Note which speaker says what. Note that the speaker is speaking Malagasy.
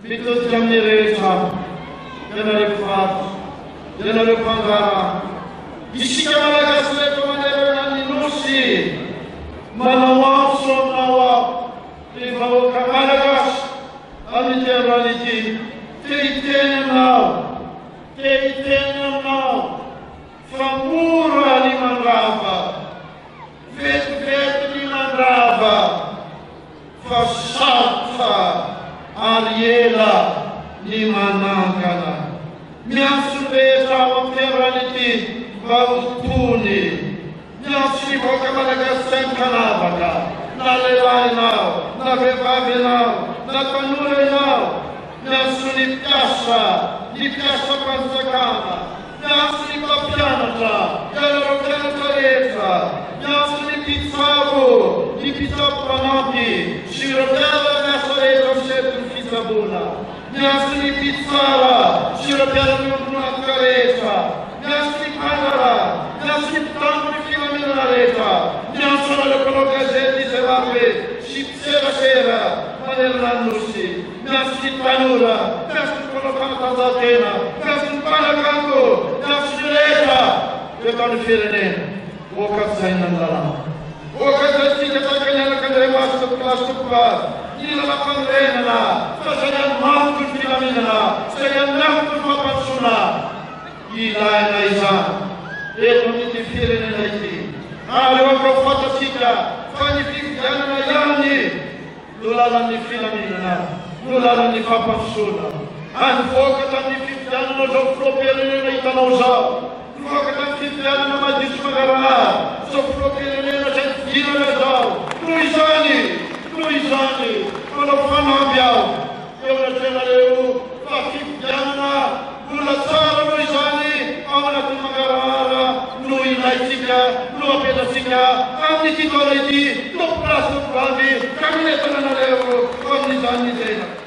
Speaker 1: Because Jamireza, General General Pangara, Ishikara Sleto Manera Nusi, Manawa Sonawa, Ivao Kamaragas, Aliterality, Taken now, Famura Limanrava, Vet Limanrava, Fasata. Ariela Limanangana. Miasubeta Operality Vautuni. Miasi Bokamanagastan Kanabaka. Nalevai now, Navevavi now, Nakanure now. Miasuni Piasa, Nipiasa Panzakana. Miasuni Papianata, Yellow Miasuni Pizzavo, Nipita Panati, Shirotella Nasareto Setum Fisabuna, Miasuni Pizzara, Shirotella Careta, Miasuni Panara, Miasuni Tanti Filaminareta, Miasuna le Colocazzetti Sevape, Shipsera Sera, Manerandusi, Miasuni Panura, Miasuni Colocata Zatena, Miasuni Panacanto, Miasuni Reta, Petani Firene. Wokat Sainandana. Wokat Sikatakayan Kandrevas Plastupa, Nila Pandrena, Sasayan Mountain Filamina, Sayan Mountain Papatsuna, Ila Iza, Etoniti Firenati, Aleva Fatasika, Fanifik Yana Yani, Lulani Filamina, Lulani Papatsuna, and Wokat and Fifano of Flopelina Itanosa. Wakatan Fitiana na Majismagara, Sofrokelena Gina Dal, Luizani, Olofana Biao, Yonateleu, Fakitiana, Ulasara Luizani, Amana Magara, Lui Laitica, Lopedasica, Amnici Coleti, Loplasto Plavi, Caminetta Nanaleo, Omnizani Zena.